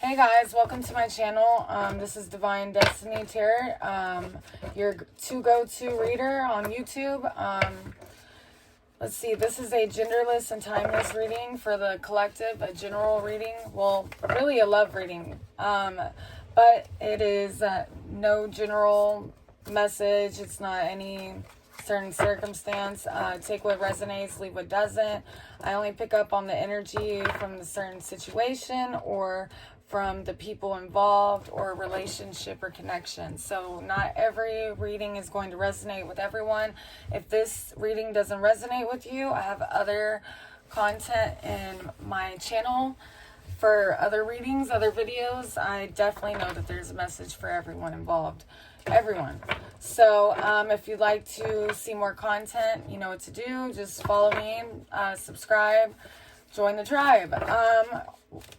Hey guys, welcome to my channel. This is Divine Destiny Tarot, your go-to reader on YouTube. Let's see, this is a genderless and timeless reading for the collective, a general reading. Well, really a love reading, but it is no general message. It's not any certain circumstance. Take what resonates, leave what doesn't. I only pick up on the energy from the certain situation or from the people involved or relationship or connection. So not every reading is going to resonate with everyone. If this reading doesn't resonate with you, I have other content in my channel for other readings, other videos. I definitely know that there's a message for everyone involved. Everyone. So if you'd like to see more content, you know what to do. Just follow me, subscribe, join the tribe.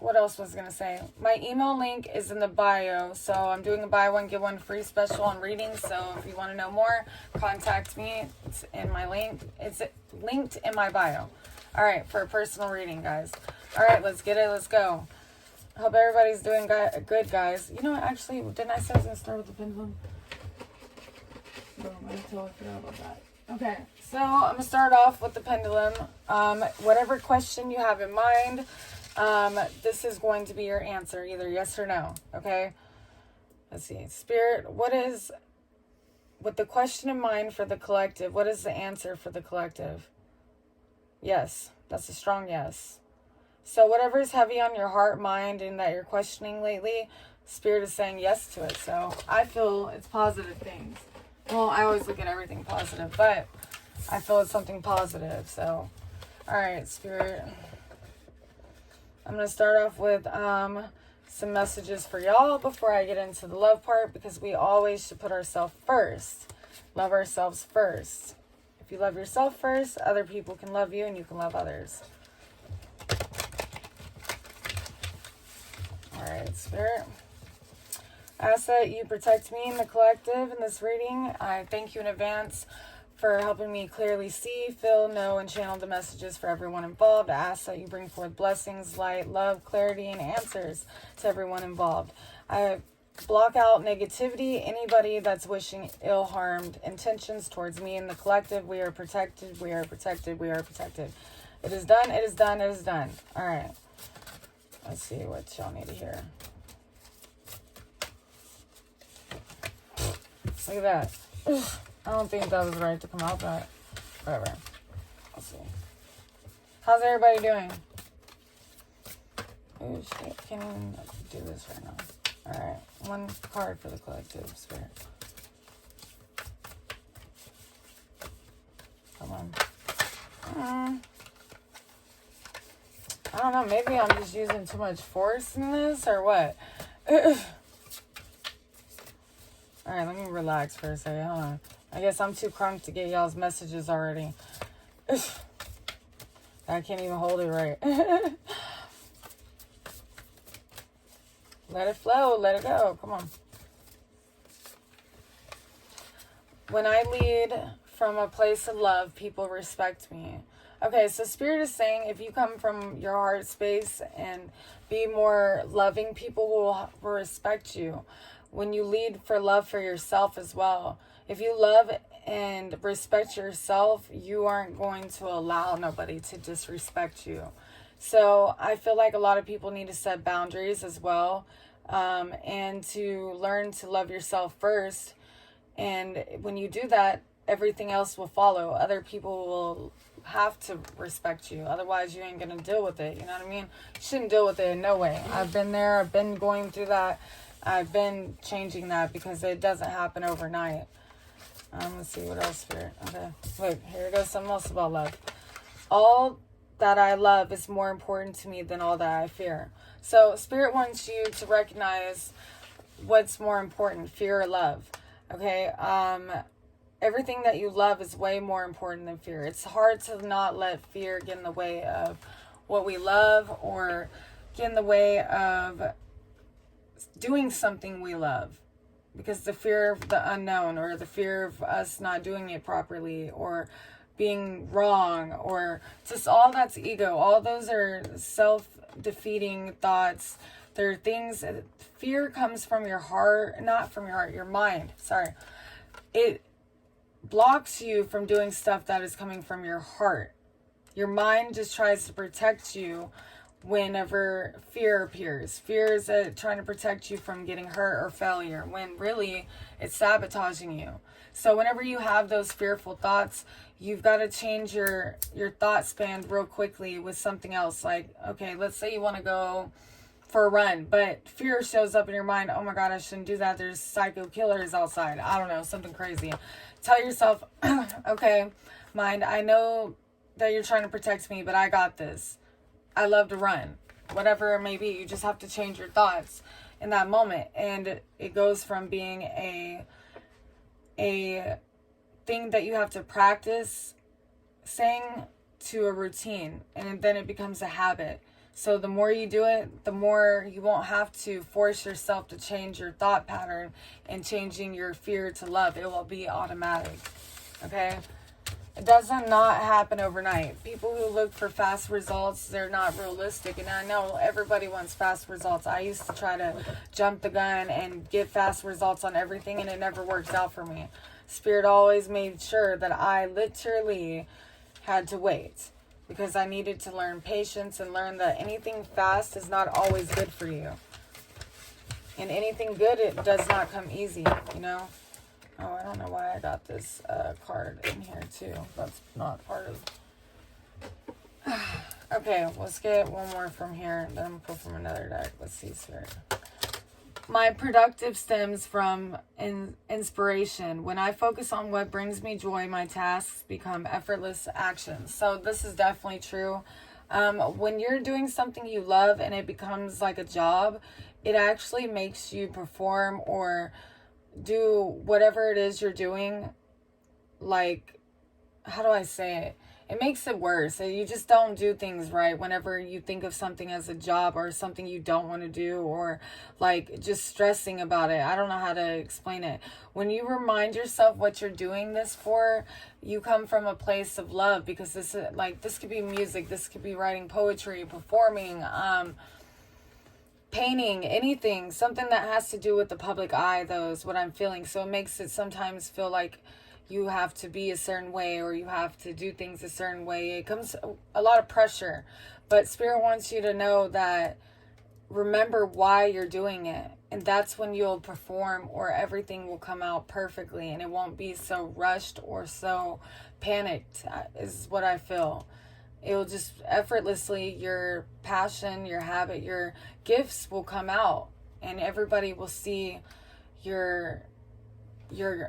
What else was I going to say? My email link is in the bio. So I'm doing a buy one, get one free special on readings. So if you want to know more, contact me. It's in my link. It's linked in my bio. All right, for a personal reading, guys. All right, let's get it. Let's go. Hope everybody's doing good, guys. You know, actually, didn't I say I was going to start with the pendulum? Boom, I totally forgot about that. Okay, so I'm going to start off with the pendulum. Whatever question you have in mind, this is going to be your answer, either yes or no, okay? Let's see. Spirit, with the question in mind for the collective, what is the answer for the collective? Yes, that's a strong yes. So whatever is heavy on your heart, mind, and that you're questioning lately, Spirit is saying yes to it. So I feel it's positive things. Well, I always look at everything positive, but I feel it's something positive. So, all right, Spirit. I'm going to start off with some messages for y'all before I get into the love part, because we always should put ourselves first. Love ourselves first. If you love yourself first, other people can love you and you can love others. All right, Spirit. I ask that you protect me and the collective in this reading. I thank you in advance for helping me clearly see, feel, know, and channel the messages for everyone involved. I ask that you bring forth blessings, light, love, clarity, and answers to everyone involved. I block out negativity, anybody that's wishing ill-harmed intentions towards me and the collective. We are protected, we are protected, we are protected. It is done, it is done, it is done. All right. Let's see what y'all need to hear. Look at that. Ugh, I don't think that was right to come out, but whatever. Let's see. How's everybody doing? Oh, shit. Can't even do this right now. Alright. One card for the collective, Spirit. Come on. I don't know. Maybe I'm just using too much force in this or what? Alright, let me relax for a second. Hold on. I guess I'm too crunk to get y'all's messages already. I can't even hold it right. Let it flow. Let it go. Come on. When I lead from a place of love, people respect me. Okay, so Spirit is saying if you come from your heart space and be more loving, people will respect you. When you lead for love for yourself as well. If you love and respect yourself, you aren't going to allow nobody to disrespect you. So I feel like a lot of people need to set boundaries as well, and to learn to love yourself first. And when you do that, everything else will follow. Other people will have to respect you. Otherwise, you ain't going to deal with it. You know what I mean? You shouldn't deal with it in no way. I've been there. I've been going through that. I've been changing that because it doesn't happen overnight. Let's see what else, Spirit. Okay. Wait, here goes something else about love. All that I love is more important to me than all that I fear. So Spirit wants you to recognize what's more important, fear or love. Okay. Everything that you love is way more important than fear. It's hard to not let fear get in the way of what we love or get in the way of doing something we love, because the fear of the unknown or the fear of us not doing it properly or being wrong or just all that's ego. All those are self-defeating thoughts There are things, fear comes from your heart, not from your heart, your mind. Sorry. It blocks you from doing stuff that is coming from your heart. Your mind just tries to protect you whenever fear appears. Fear is trying to protect you from getting hurt or failure, when really it's sabotaging you. So whenever you have those fearful thoughts, you've got to change your thought span real quickly with something else. Like, okay, let's say you want to go for a run, but fear shows up in your mind. Oh my God, I shouldn't do that. There's psycho killers outside. I don't know, something crazy. Tell yourself, okay, mind, I know that you're trying to protect me, but I got this. I love to run. Whatever it may be, you just have to change your thoughts in that moment. And it goes from being a thing that you have to practice saying to a routine, and then it becomes a habit. So the more you do it, the more you won't have to force yourself to change your thought pattern and changing your fear to love. It will be automatic. Okay? It doesn't not happen overnight. People who look for fast results, they're not realistic. And I know everybody wants fast results. I used to try to jump the gun and get fast results on everything, and it never worked out for me. Spirit always made sure that I literally had to wait, because I needed to learn patience and learn that anything fast is not always good for you. And anything good, it does not come easy, you know? Oh, I don't know why I got this card in here too. That's not part of... Okay, let's get one more from here. Then I'm going to pull from another deck. Let's see, Spirit. My productive stems from inspiration. When I focus on what brings me joy, my tasks become effortless actions. So this is definitely true. When you're doing something you love and it becomes like a job, it actually makes you perform or do whatever it is you're doing. Like, how do I say it? It makes it worse. You just don't do things right whenever you think of something as a job or something you don't want to do, or like just stressing about it. I don't know how to explain it. When you remind yourself what you're doing this for, you come from a place of love, because this is like, this could be music, this could be writing poetry, performing, painting, anything, something that has to do with the public eye, though, is what I'm feeling. So it makes it sometimes feel like you have to be a certain way, or you have to do things a certain way. It comes a lot of pressure, but Spirit wants you to know that, remember why you're doing it, and that's when you'll perform, or everything will come out perfectly, and it won't be so rushed or so panicked, is what I feel. It will just effortlessly, your passion, your habit, your gifts will come out, and everybody will see your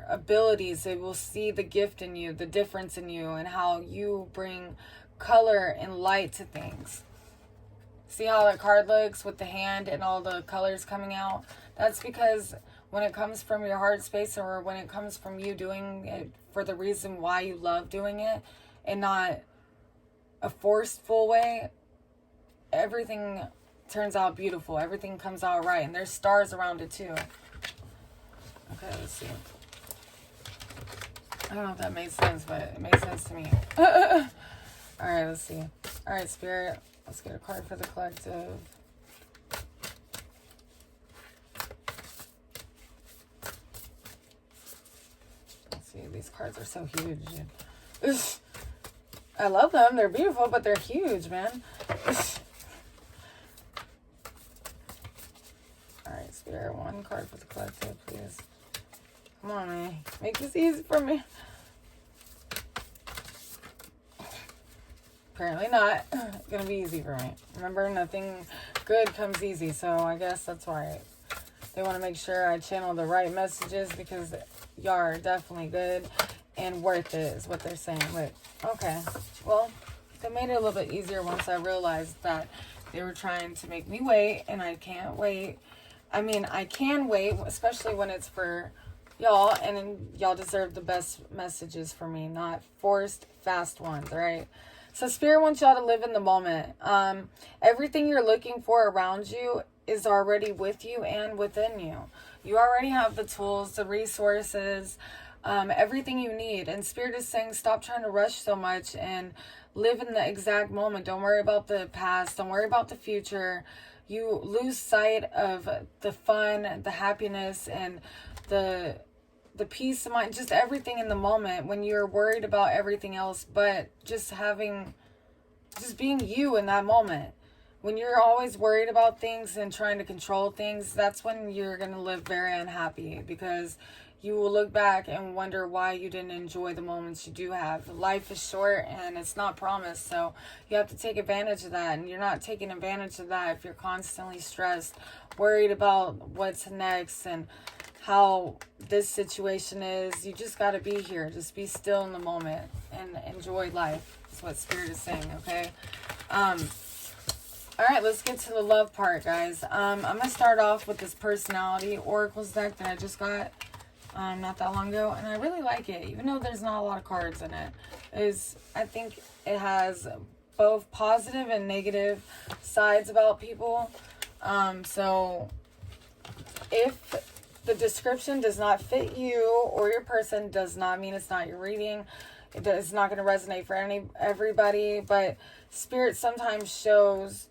abilities. They will see the gift in you, the difference in you, and how you bring color and light to things. See how that card looks with the hand and all the colors coming out? That's because when it comes from your heart space, or when it comes from you doing it for the reason why you love doing it, and not a forceful way, everything turns out beautiful. Everything comes out right. And there's stars around it too. Okay, let's see. I don't know if that made sense, but it made sense to me. Alright, let's see. Alright, Spirit, let's get a card for the collective. Let's see, these cards are so huge. I love them. They're beautiful, but they're huge, man. Alright, Spirit, one card for the collective, please. Come on, man. Make this easy for me. Apparently not. It's gonna be easy for me. Remember, nothing good comes easy, so I guess that's why they want to make sure I channel the right messages, because y'all are definitely good and worth it, is what they're saying. But okay, well, they made it a little bit easier once I realized that they were trying to make me wait, and I can't wait. I mean, I can wait, especially when it's for y'all, and y'all deserve the best messages for me, not forced, fast ones, right? So Spirit wants y'all to live in the moment. Everything you're looking for around you is already with you and within you. You already have the tools, the resources, everything you need. And Spirit is saying, stop trying to rush so much and live in the exact moment. Don't worry about the past. Don't worry about the future. You lose sight of the fun, the happiness, and the peace of mind, just everything in the moment when you're worried about everything else, but just being you in that moment. When you're always worried about things and trying to control things, that's when you're going to live very unhappy, because you will look back and wonder why you didn't enjoy the moments you do have. Life is short and it's not promised, so you have to take advantage of that. And you're not taking advantage of that if you're constantly stressed, worried about what's next and how this situation is. You just got to be here. Just be still in the moment and enjoy life. That's what Spirit is saying, okay? All right, let's get to the love part, guys. I'm going to start off with this personality oracles deck that I just got not that long ago, and I really like it, even though there's not a lot of cards in it. I think it has both positive and negative sides about people. So if the description does not fit you or your person, does not mean it's not your reading. It's not going to resonate for everybody, but Spirit sometimes shows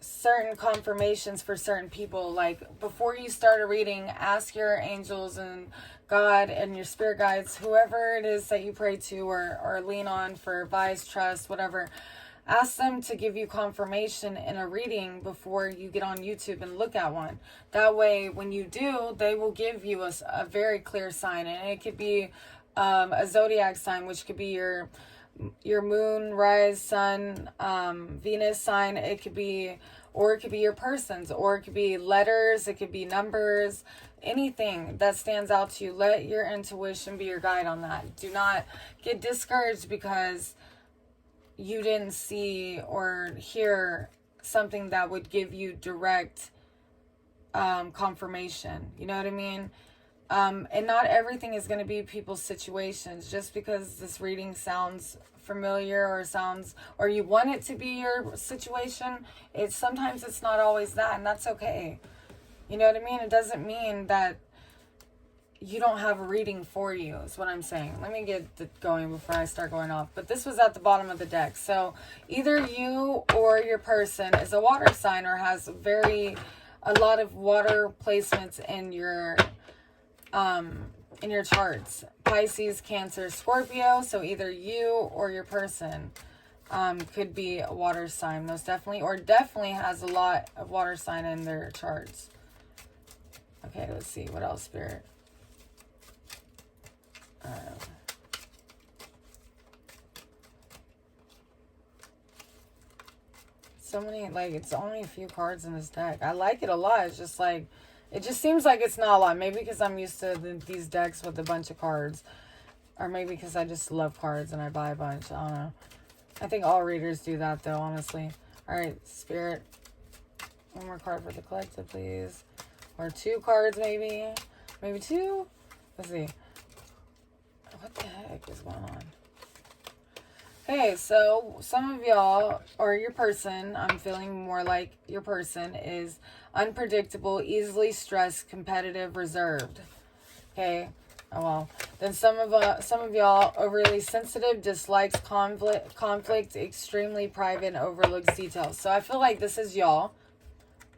certain confirmations for certain people. Like, before you start a reading, ask your angels and God and your spirit guides, whoever it is that you pray to or lean on for advice, trust, whatever. Ask them to give you confirmation in a reading before you get on YouTube and look at one. That way, when you do, they will give you a very clear sign. And it could be a zodiac sign, which could be your moon, rise, sun, Venus sign. It could be your person's, or it could be letters, it could be numbers, anything that stands out to you. Let your intuition be your guide on that. Do not get discouraged because you didn't see or hear something that would give you direct confirmation. You know what I mean? And not everything is going to be people's situations. Just because this reading sounds familiar or you want it to be your situation, sometimes it's not always that, and that's okay. You know what I mean? It doesn't mean that you don't have a reading for you, is what I'm saying. Let me get going before I start going off. But this was at the bottom of the deck. So either you or your person is a water sign or has a lot of water placements in your charts. Pisces, Cancer, Scorpio. So either you or your person could be a water sign, most definitely, or definitely has a lot of water sign in their charts. Okay, let's see. What else, Spirit? So many, like, it's only a few cards in this deck. I like it a lot. It's just like, it just seems like it's not a lot. Maybe because I'm used to these decks with a bunch of cards. Or maybe because I just love cards and I buy a bunch. I don't know. I think all readers do that, though, honestly. Alright, Spirit. One more card for the collective, please. Or two cards, maybe. Maybe two? Let's see. What the heck is going on? Okay, so some of y'all, or your person, I'm feeling more like your person, is unpredictable, easily stressed, competitive, reserved. Okay, oh well. Then some of y'all, overly sensitive, dislikes conflict, extremely private, and overlooks details. So I feel like this is y'all.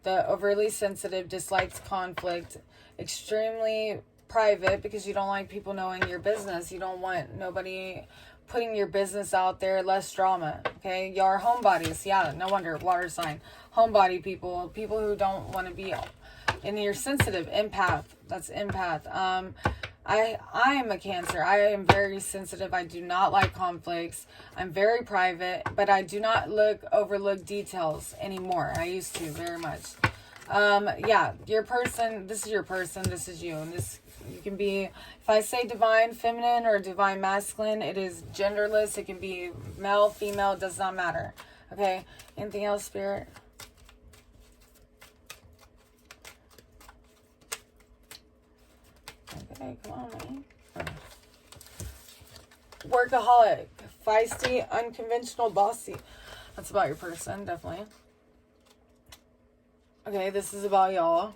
The overly sensitive, dislikes conflict, extremely private, because you don't like people knowing your business. You don't want nobody putting your business out there. Less drama. Okay, y'all are homebodies. Yeah, no wonder. Water sign. Homebody people who don't want to be. And you're sensitive. Empath. That's empath. I am a Cancer. I am very sensitive. I do not like conflicts. I'm very private, but I do not overlook details anymore. I used to very much. Yeah, your person, this is your person, this is you. And this, you can be, if I say divine feminine or divine masculine, it is genderless. It can be male, female, does not matter. Okay, anything else, Spirit? Okay, come on, man. Workaholic, feisty, unconventional, bossy. That's about your person, definitely. Okay, this is about y'all.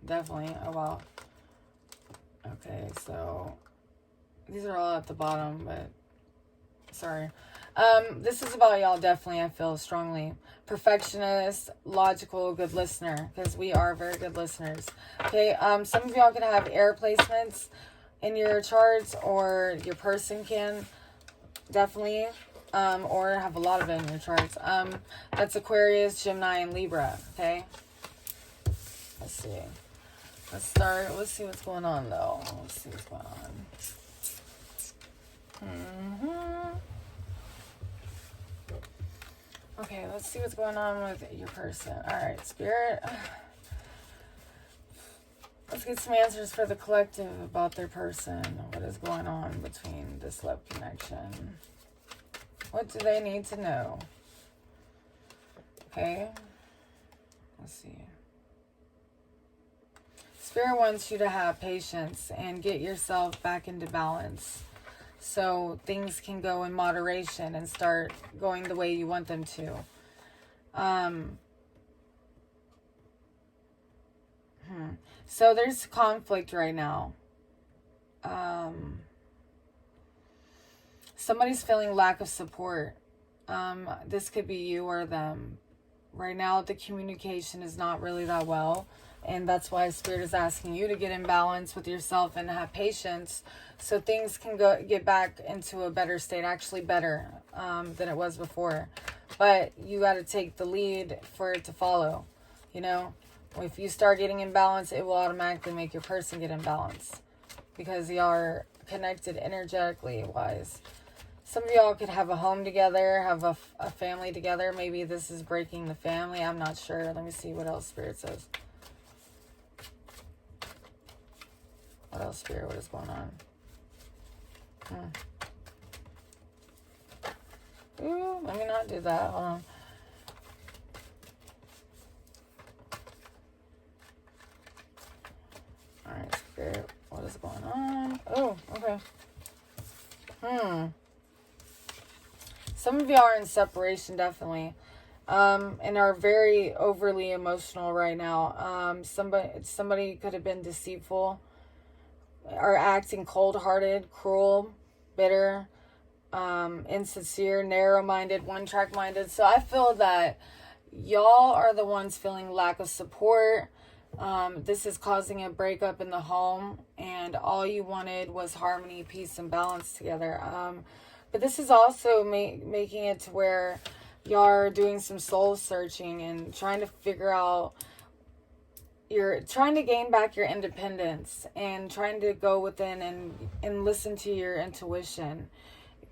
Definitely. Oh, wow. Okay, so these are all at the bottom, but sorry. This is about y'all, definitely, I feel strongly. Perfectionist, logical, good listener, because we are very good listeners. Okay, some of y'all can have air placements in your charts, or your person can, definitely, or have a lot of it in your charts. That's Aquarius, Gemini, and Libra, okay? Let's see. Let's start. Let's see what's going on, though. Let's see what's going on. Okay, let's see what's going on with your person. Alright, Spirit. Let's get some answers for the collective about their person. What is going on between this love connection? What do they need to know? Okay. Let's see. Spirit wants you to have patience and get yourself back into balance, so things can go in moderation and start going the way you want them to. So there's conflict right now. Somebody's feeling lack of support. This could be you or them. Right now, the communication is not really that well. And that's why Spirit is asking you to get in balance with yourself and have patience, so things can get back into a better state, actually better than it was before. But you got to take the lead for it to follow. You know, if you start getting in balance, it will automatically make your person get in balance, because y'all are connected energetically wise. Some of y'all could have a home together, have a family together. Maybe this is breaking the family. I'm not sure. Let me see what else Spirit says. What else, Spirit? What is going on? Ooh, let me not do that. Hold on. Alright, Spirit. What is going on? Oh, okay. Some of y'all are in separation, definitely. And are very overly emotional right now. Somebody could have been deceitful, are acting cold-hearted, cruel, bitter, insincere, narrow-minded, one-track-minded. So I feel that y'all are the ones feeling lack of support. This is causing a breakup in the home, and all you wanted was harmony, peace, and balance together. But this is also making it to where y'all are doing some soul searching and trying to figure out, you're trying to gain back your independence and trying to go within and listen to your intuition.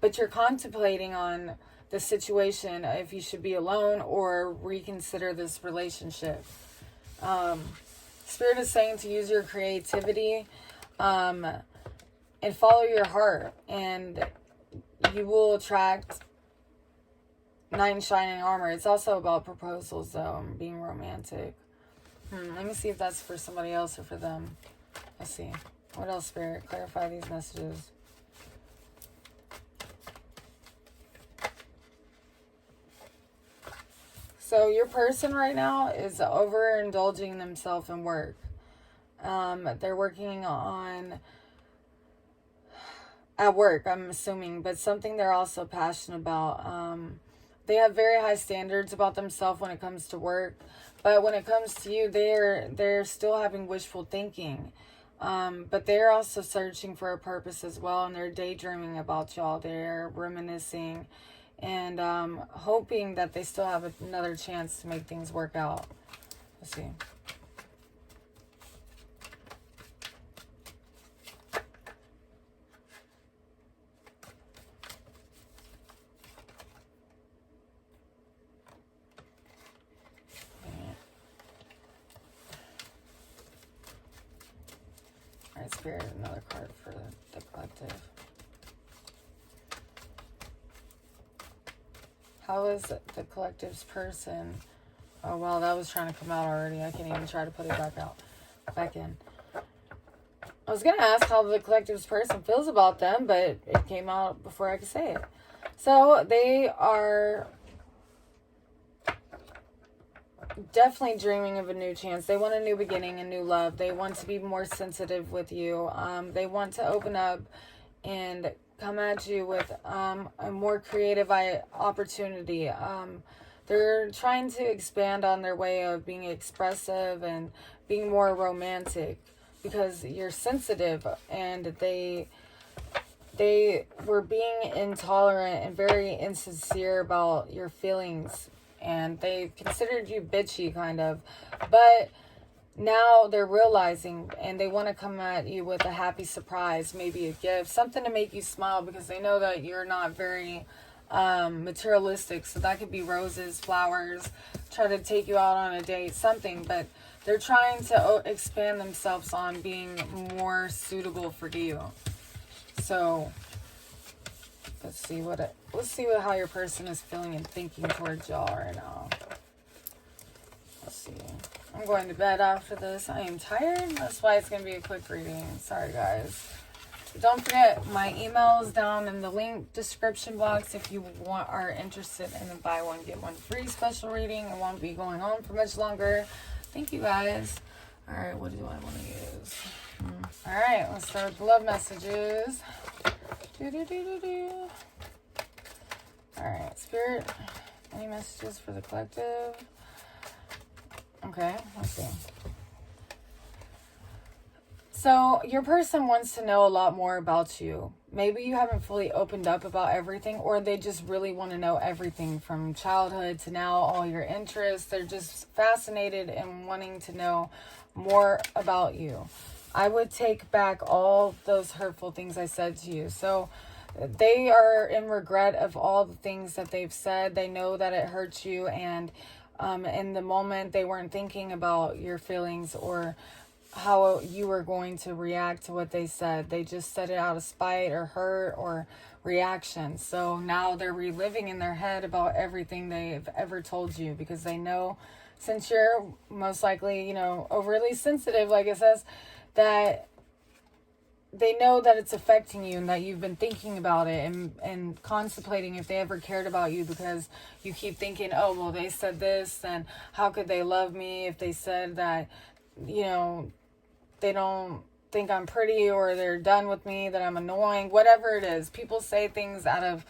But you're contemplating on the situation, if you should be alone or reconsider this relationship. Spirit is saying to use your creativity and follow your heart, and you will attract knight in shining armor. It's also about proposals, though, and being romantic. Let me see if that's for somebody else or for them. Let's see. What else, Spirit? Clarify these messages. So your person right now is overindulging themselves in work. They're working on at work, I'm assuming, but something they're also passionate about. They have very high standards about themselves when it comes to work, but when it comes to you, they're still having wishful thinking. But they're also searching for a purpose as well, and they're daydreaming about y'all. They're reminiscing and hoping that they still have another chance to make things work out. Let's see. Alright, Spirit, another card for the collective. How is the collective's person? Oh, well, that was trying to come out already. I can't even try to put it back in. I was going to ask how the collective's person feels about them, but it came out before I could say it. So they are definitely dreaming of a new chance. They want a new beginning, a new love. They want to be more sensitive with you. They want to open up and come at you with a more creative opportunity. They're trying to expand on their way of being expressive and being more romantic because you're sensitive, and they were being intolerant and very insincere about your feelings, and they considered you bitchy kind of, but now they're realizing, and they want to come at you with a happy surprise, maybe a gift, something to make you smile, because they know that you're not very materialistic. So that could be roses, flowers, try to take you out on a date, something, but they're trying to expand themselves on being more suitable for you. So let's see how your person is feeling and thinking towards y'all right now. Let's see. I'm going to bed after this. I am tired. That's why it's going to be a quick reading. Sorry, guys. Don't forget, my email is down in the link description box if you are interested in the buy one, get one free special reading. It won't be going on for much longer. Thank you, guys. All right, what do I want to use? All right, let's start with the love messages. All right, Spirit, any messages for the collective? Okay, let's see. So your person wants to know a lot more about you. Maybe you haven't fully opened up about everything, or they just really want to know everything from childhood to now, all your interests. They're just fascinated and wanting to know more about you. I would take back all those hurtful things I said to you. So they are in regret of all the things that they've said. They know that it hurts you, and in the moment they weren't thinking about your feelings or how you were going to react to what they said. They just said it out of spite or hurt or reaction. So now they're reliving in their head about everything they've ever told you, because they know, since you're most likely, overly sensitive, like it says, that they know that it's affecting you and that you've been thinking about it and contemplating if they ever cared about you, because you keep thinking, oh, well, they said this, then how could they love me if they said that, they don't think I'm pretty, or they're done with me, that I'm annoying, whatever it is. People say things out of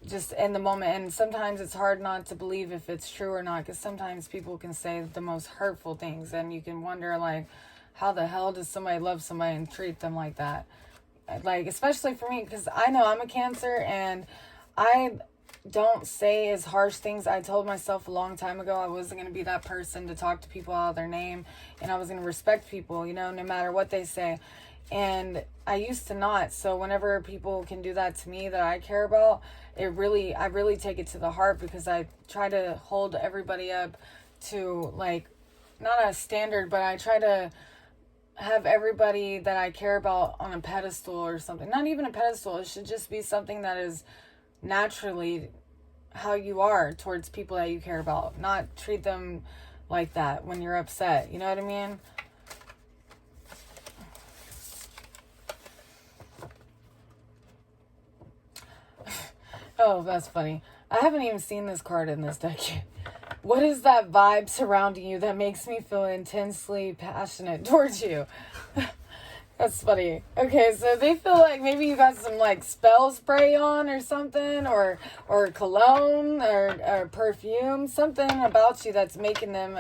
just in the moment, and sometimes it's hard not to believe if it's true or not, because sometimes people can say the most hurtful things, and you can wonder, like, how the hell does somebody love somebody and treat them like that? Like, especially for me, because I know I'm a Cancer, and I don't say as harsh things. I told myself a long time ago I wasn't going to be that person to talk to people out of their name, and I was going to respect people, no matter what they say. And I used to not. So whenever people can do that to me that I care about, I really take it to the heart, because I try to hold everybody up to, like, not a standard, but I try to have everybody that I care about on a pedestal or something. Not even a pedestal. It should just be something that is naturally how you are towards people that you care about. Not treat them like that when you're upset. You know what I mean? Oh, that's funny. I haven't even seen this card in this deck yet. What is that vibe surrounding you that makes me feel intensely passionate towards you? That's funny. Okay, so they feel like maybe you got some, like, spell spray on or something, or cologne or perfume, something about you that's making them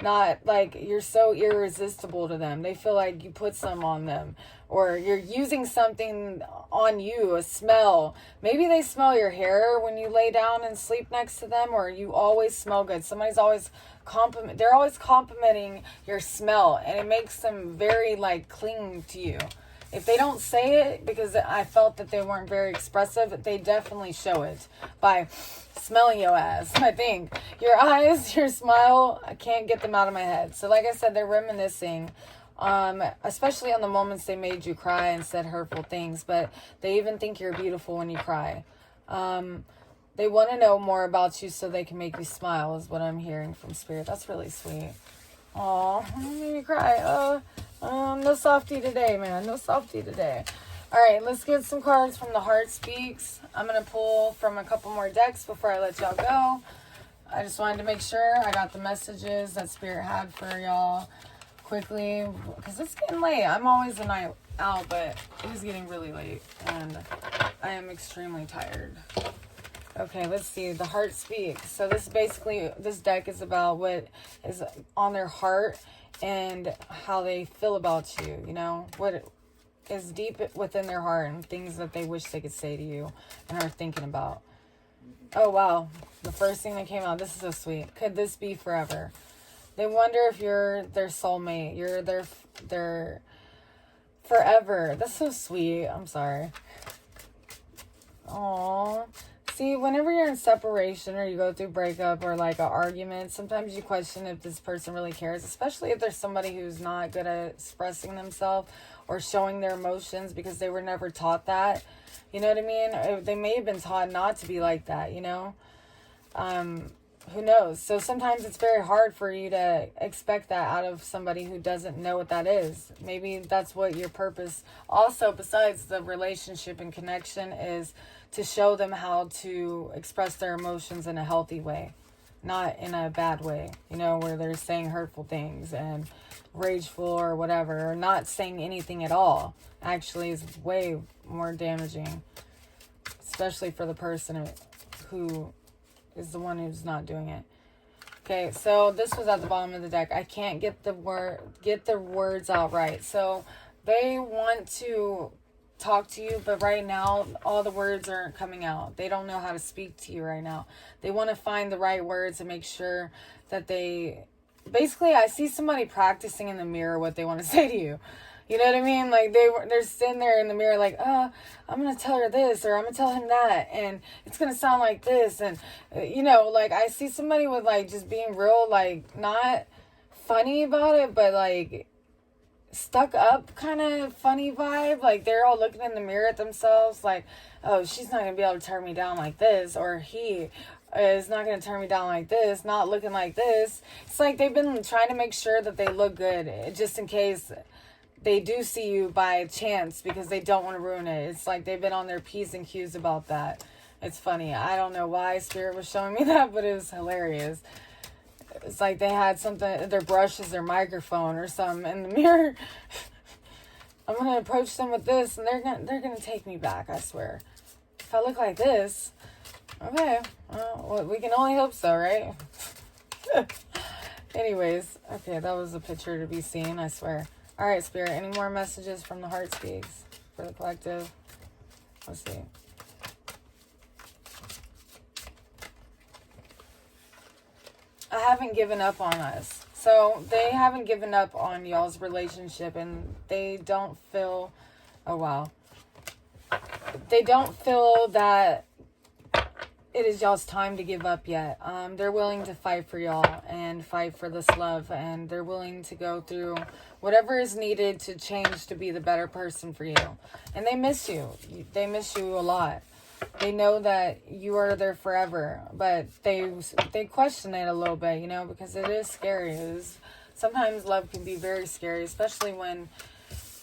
not, like, you're so irresistible to them. They feel like you put some on them, or you're using something on you, a smell. Maybe they smell your hair when you lay down and sleep next to them, or you always smell good. Somebody's always they're always complimenting your smell, and it makes them very, like, cling to you. If they don't say it, because I felt that they weren't very expressive, they definitely show it by smelling your ass. I think your eyes, your smile, I can't get them out of my head. So like I said, they're reminiscing, especially on the moments they made you cry and said hurtful things, but they even think you're beautiful when you cry. They want to know more about you so they can make you smile, is what I'm hearing from Spirit. That's really sweet. Aw, made me cry. No softie today, man. No softie today. All right, let's get some cards from the Heart Speaks. I'm going to pull from a couple more decks before I let y'all go. I just wanted to make sure I got the messages that Spirit had for y'all quickly, because it's getting late. I'm always a night owl, but it is getting really late, and I am extremely tired. Okay, let's see. The heart speaks. So this deck is about what is on their heart and how they feel about you, you know, what is deep within their heart and things that they wish they could say to you and are thinking about. Oh, wow. The first thing that came out, this is so sweet. Could this be forever? They wonder if you're their soulmate. You're their forever. That's so sweet. I'm sorry. Aww. See, whenever you're in separation or you go through breakup or like an argument, sometimes you question if this person really cares, especially if there's somebody who's not good at expressing themselves or showing their emotions because they were never taught that. You know what I mean? They may have been taught not to be like that, you know? Who knows? So sometimes it's very hard for you to expect that out of somebody who doesn't know what that is. Maybe that's what your purpose, also besides the relationship and connection, is to show them how to express their emotions in a healthy way, not in a bad way, you know, where they're saying hurtful things and rageful or whatever, or not saying anything at all. Actually is way more damaging, especially for the person who is the one who's not doing it. Okay, so this was at the bottom of the deck. I can't get the words out right. So they want to talk to you, but right now all the words aren't coming out. They don't know how to speak to you right now. They want to find the right words and make sure that they... Basically, I see somebody practicing in the mirror what they want to say to you. You know what I mean? Like, they're sitting there in the mirror like, I'm going to tell her this, or I'm going to tell him that, and it's going to sound like this. And, you know, like, I see somebody with, like, just being real, like, not funny about it, but, like, stuck up kind of funny vibe. Like, they're all looking in the mirror at themselves like, oh, she's not going to be able to turn me down like this, or he is not going to turn me down like this, not looking like this. It's like they've been trying to make sure that they look good, just in case they do see you by chance, because they don't want to ruin it. It's like they've been on their P's and Q's about that. It's funny. I don't know why Spirit was showing me that, but it was hilarious. It's like they had something, their brush is their microphone or something in the mirror. I'm going to approach them with this, and they're going to take me back, I swear. If I look like this, okay, well, we can only hope so, right? Anyways, okay, that was a picture to be seen, I swear. All right, Spirit, any more messages from the Heart Speaks for the collective? Let's see. I haven't given up on us. So they haven't given up on y'all's relationship, and they don't feel, oh wow. They don't feel that it is y'all's time to give up yet. They're willing to fight for y'all and fight for this love, and they're willing to go through whatever is needed to change to be the better person for you. And they miss you. They miss you a lot. They know that you are there forever, but they question it a little bit, you know, because it is scary. Sometimes love can be very scary, especially when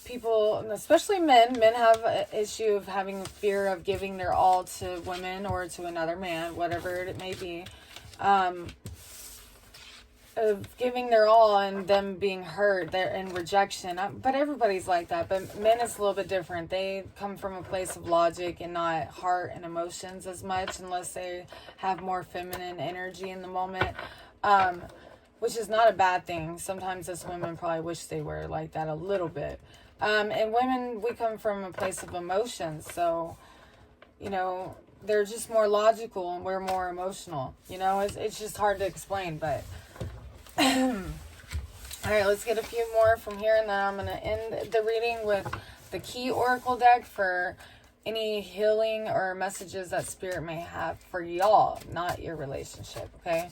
people, especially men have an issue of having fear of giving their all to women or to another man, whatever it may be, of giving their all and them being hurt, they're in rejection. But everybody's like that. But men is a little bit different. They come from a place of logic and not heart and emotions as much, unless they have more feminine energy in the moment, which is not a bad thing. Sometimes us women probably wish they were like that a little bit. And women, we come from a place of emotions. So, you know, they're just more logical and we're more emotional. You know, it's just hard to explain, but... Alright, let's get a few more from here, and then I'm going to end the reading with the key oracle deck for any healing or messages that Spirit may have for y'all, not your relationship, okay?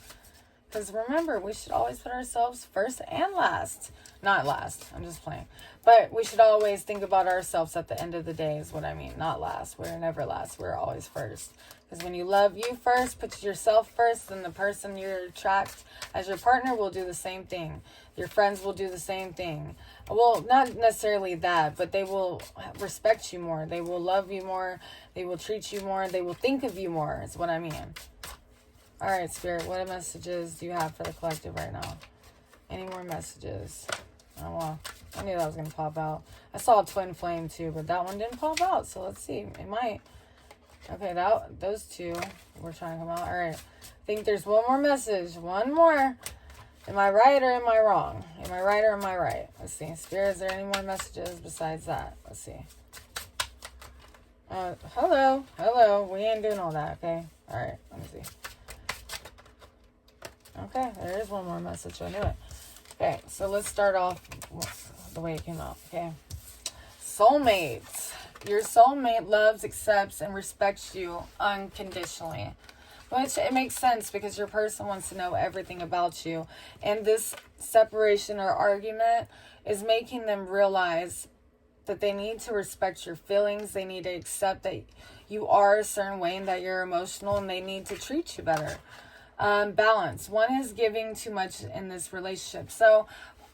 Because remember, we should always put ourselves first and last. Not last, I'm just playing. But we should always think about ourselves at the end of the day is what I mean. Not last. We're never last. We're always first. Because when you love you first, put yourself first, then the person you attract as your partner will do the same thing. Your friends will do the same thing. Well, not necessarily that, but they will respect you more. They will love you more. They will treat you more. They will think of you more is what I mean. All right, Spirit, what messages do you have for the collective right now? Any more messages? Oh, well. I knew that was going to pop out. I saw a twin flame too, but that one didn't pop out. So let's see. It might. Okay, those two were trying to come out. All right. I think there's one more message. One more. Am I right or am I wrong? Am I right or am I right? Let's see. Spirit, is there any more messages besides that? Let's see. Hello. Hello. We ain't doing all that, okay? All right. Let me see. Okay, there is one more message. I knew it. Okay, so let's start off with the way it came out, okay? Soulmates. Your soulmate loves, accepts, and respects you unconditionally. Which, it makes sense because your person wants to know everything about you. And this separation or argument is making them realize that they need to respect your feelings. They need to accept that you are a certain way and that you're emotional, and they need to treat you better. Balance. One is giving too much in this relationship. So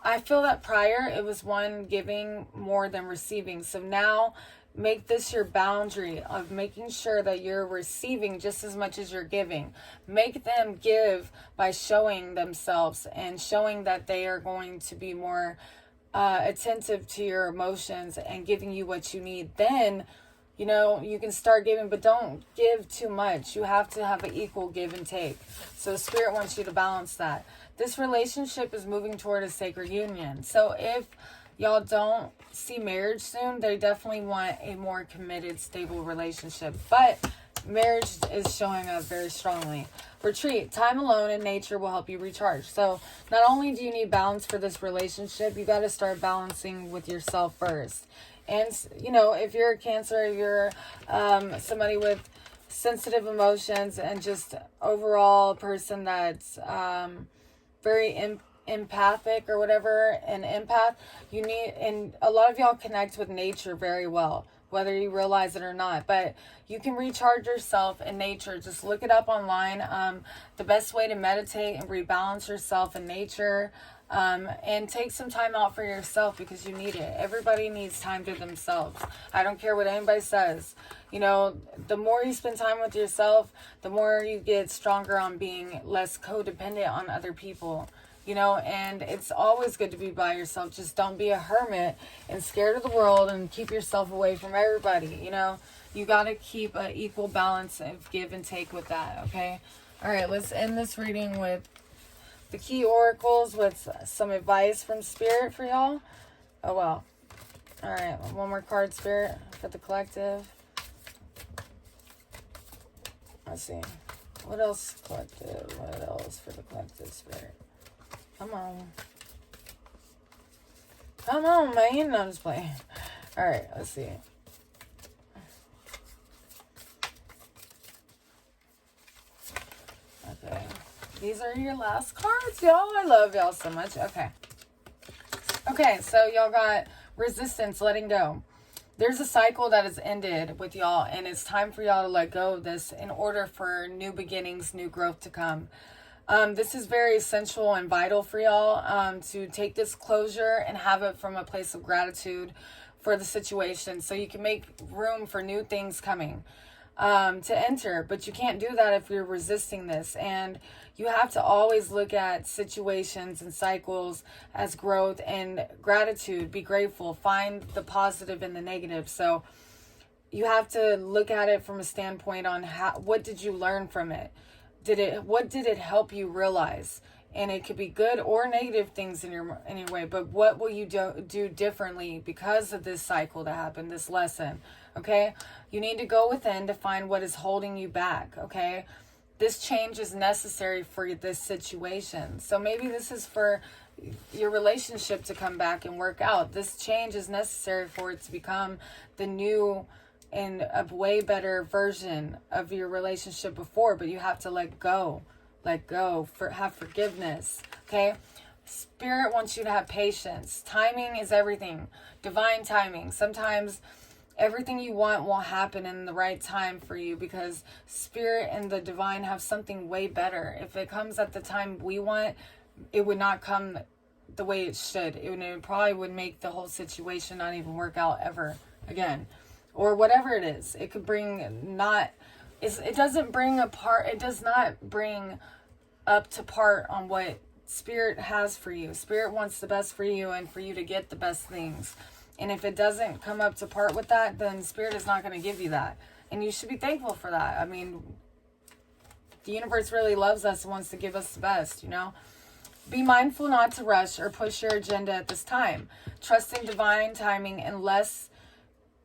I feel that prior it was one giving more than receiving. So now make this your boundary of making sure that you're receiving just as much as you're giving. Make them give by showing themselves and showing that they are going to be more attentive to your emotions and giving you what you need. Then, you know, you can start giving, but don't give too much. You have to have an equal give and take. So Spirit wants you to balance that. This relationship is moving toward a sacred union. So if y'all don't see marriage soon, they definitely want a more committed, stable relationship. But marriage is showing up very strongly. Retreat. Time alone in nature will help you recharge. So not only do you need balance for this relationship, you got to start balancing with yourself first. And, you know, if you're a Cancer, if you're somebody with sensitive emotions and just overall person that's very empathic or whatever, an empath, you need, and a lot of y'all connect with nature very well, whether you realize it or not. But you can recharge yourself in nature. Just look it up online. The best way to meditate and rebalance yourself in nature. And take some time out for yourself because you need it. Everybody needs time to themselves. I don't care what anybody says. You know, the more you spend time with yourself, the more you get stronger on being less codependent on other people. You know, and it's always good to be by yourself. Just don't be a hermit and scared of the world and keep yourself away from everybody. You know, you got to keep an equal balance of give and take with that, okay? All right, let's end this reading with the key oracles with some advice from Spirit for y'all. Oh, well. All right, one more card, Spirit, for the collective. Let's see. What else, collective? What else for the collective, Spirit? Come on. Come on, man. No, I'm just playing. All right, let's see. Okay. These are your last cards, y'all. I love y'all so much. Okay. Okay, so y'all got resistance, letting go. There's a cycle that has ended with y'all, and it's time for y'all to let go of this in order for new beginnings, new growth to come. This is very essential and vital for y'all to take this closure and have it from a place of gratitude for the situation so you can make room for new things coming to enter. But you can't do that if you're resisting this. And you have to always look at situations and cycles as growth and gratitude. Be grateful. Find the positive and the negative. So you have to look at it from a standpoint on what did you learn from it? What did it help you realize? And it could be good or negative things in your way, but what will you do differently because of this cycle that happened, this lesson? Okay, you need to go within to find what is holding you back. Okay, this change is necessary for this situation. So maybe this is for your relationship to come back and work out. This change is necessary for it to become the new and a way better version of your relationship before, but you have to let go, have forgiveness, okay? Spirit wants you to have patience. Timing is everything. Divine timing. Sometimes everything you want will happen in the right time for you because Spirit and the divine have something way better. If it comes at the time we want, it would not come the way it should. It probably would make the whole situation not even work out ever again. Or whatever it is. It could bring it does not bring up to part on what Spirit has for you. Spirit wants the best for you and for you to get the best things. And if it doesn't come up to part with that, then Spirit is not going to give you that. And you should be thankful for that. I mean, the universe really loves us and wants to give us the best, you know? Be mindful not to rush or push your agenda at this time. Trusting divine timing and less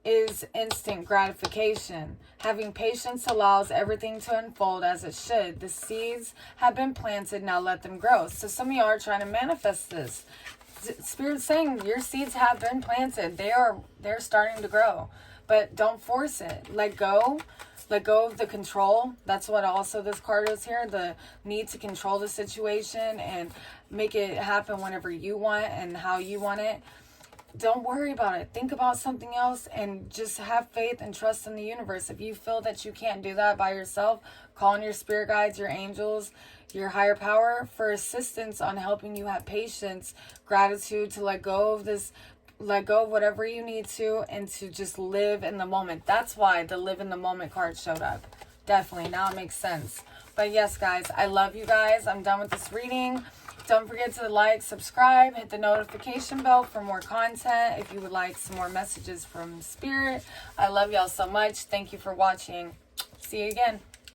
is instant gratification. Having patience allows everything to unfold as it should. The seeds have been planted, now let them grow. So some of y'all are trying to manifest this. Spirit's saying your seeds have been planted. They're starting to grow. But don't force it. Let go. Let go of the control. That's what also this card is here. The need to control the situation and make it happen whenever you want and how you want it. Don't worry about it. Think about something else and just have faith and trust in the universe. If you feel that you can't do that by yourself, call on your spirit guides, your angels, your higher power for assistance on helping you have patience, gratitude to let go of this, let go of whatever you need to, and to just live in the moment. That's why the live in the moment card showed up. Definitely. Now it makes sense. But yes, guys, I love you guys. I'm done with this reading. Don't forget to like, subscribe, hit the notification bell for more content if you would like some more messages from Spirit. I love y'all so much. Thank you for watching. See you again.